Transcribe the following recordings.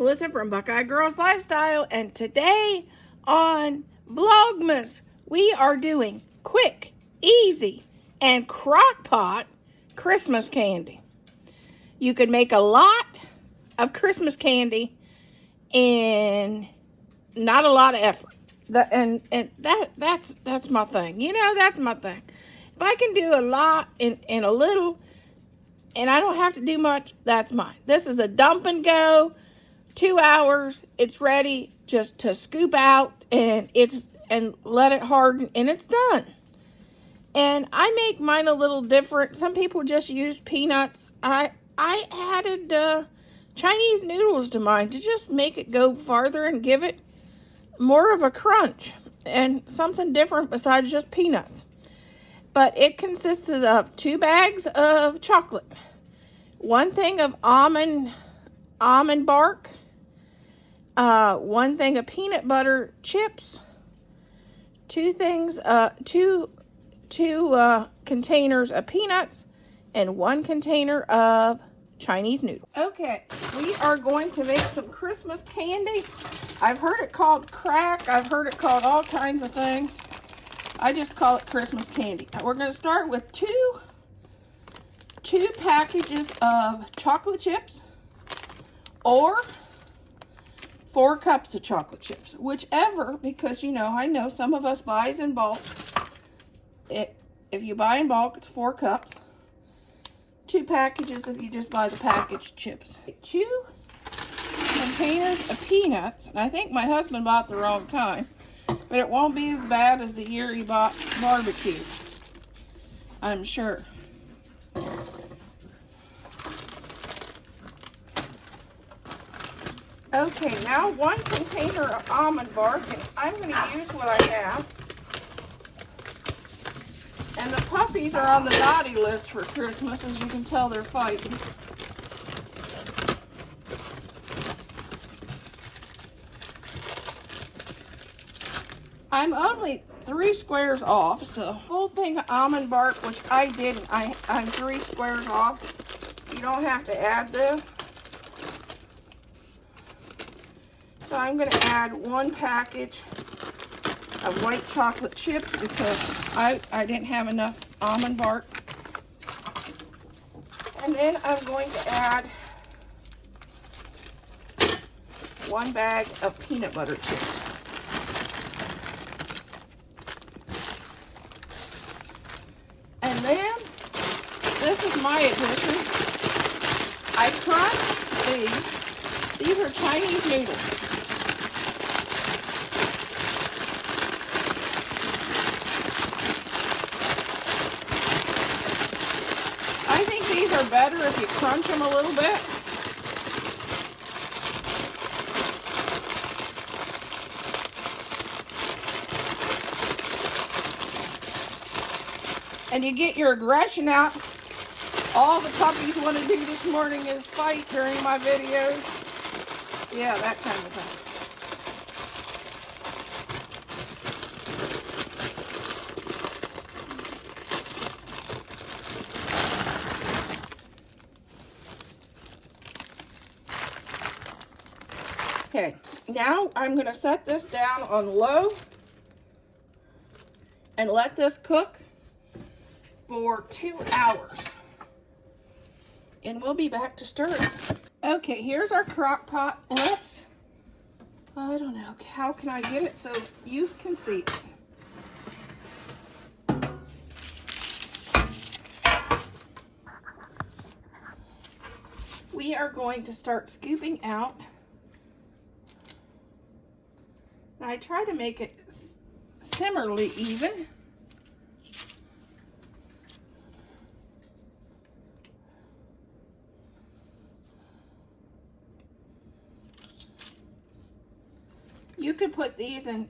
Melissa from Buckeye Girls Lifestyle, and today on Vlogmas, we are doing quick, easy, and crockpot Christmas candy. You can make a lot of Christmas candy in not a lot of effort. That's my thing. You know, that's my thing. If I can do a lot in a little, and I don't have to do much, that's mine. This is a dump and go, 2 hours, it's ready just to scoop out and let it harden and it's done. And I make mine a little different. Some people just use peanuts. I added Chinese noodles to mine to just make it go farther and give it more of a crunch and something different besides just peanuts. But it consists of 2 bags of chocolate, 1 thing of almond bark, 1 thing of peanut butter chips, 2 containers of peanuts, and 1 container of Chinese noodles. Okay, we are going to make some Christmas candy. I've heard it called crack. I've heard it called all kinds of things. I just call it Christmas candy. We're going to start with two packages of chocolate chips or 4 cups of chocolate chips, whichever, because you know, I know some of us buys in bulk. If you buy in bulk, it's 4 cups. 2 packages if you just buy the packaged chips. 2 containers of peanuts, and I think my husband bought the wrong kind, but it won't be as bad as the year he bought barbecue, I'm sure. Okay, now 1 container of almond bark, and I'm going to use what I have. And the puppies are on the naughty list for Christmas. As you can tell, they're fighting. I'm only 3 squares off, so full thing of almond bark, which I didn't. I'm 3 squares off. You don't have to add this. So I'm going to add 1 package of white chocolate chips because I didn't have enough almond bark. And then I'm going to add 1 bag of peanut butter chips. And then, this is my addition. I crunch these. These are Chinese noodles. I think these are better if you crunch them a little bit. And you get your aggression out. All the puppies want to do this morning is fight during my videos. Yeah, that kind of thing. Okay, now I'm going to set this down on low and let this cook for 2 hours. And we'll be back to stir it. Okay, here's our crock pot. I don't know, how can I get it so you can see it? We are going to start scooping out. Now I try to make it similarly even. You could put these in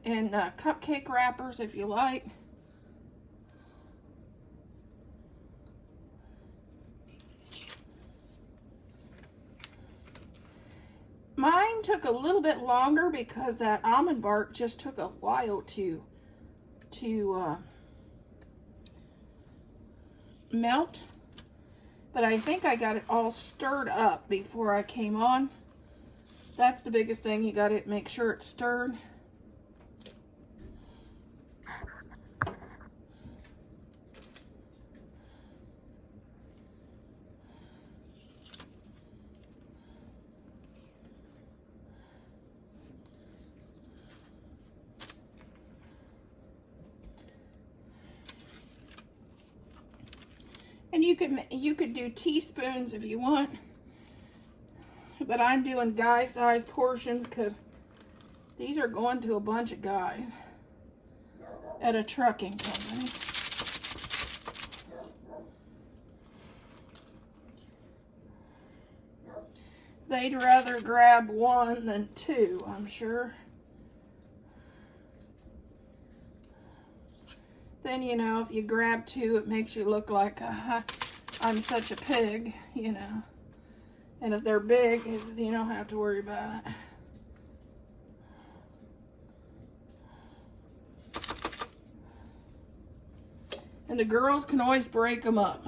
cupcake wrappers if you like. Mine took a little bit longer because that almond bark just took a while to melt. But I think I got it all stirred up before I came on. That's the biggest thing. You got to make sure it's stirred. And you could do teaspoons if you want, but I'm doing guy-sized portions because these are going to a bunch of guys at a trucking company. They'd rather grab one than two, I'm sure. Then, you know, if you grab two, it makes you look like I'm such a pig, you know. And if they're big, you don't have to worry about it. And the girls can always break them up.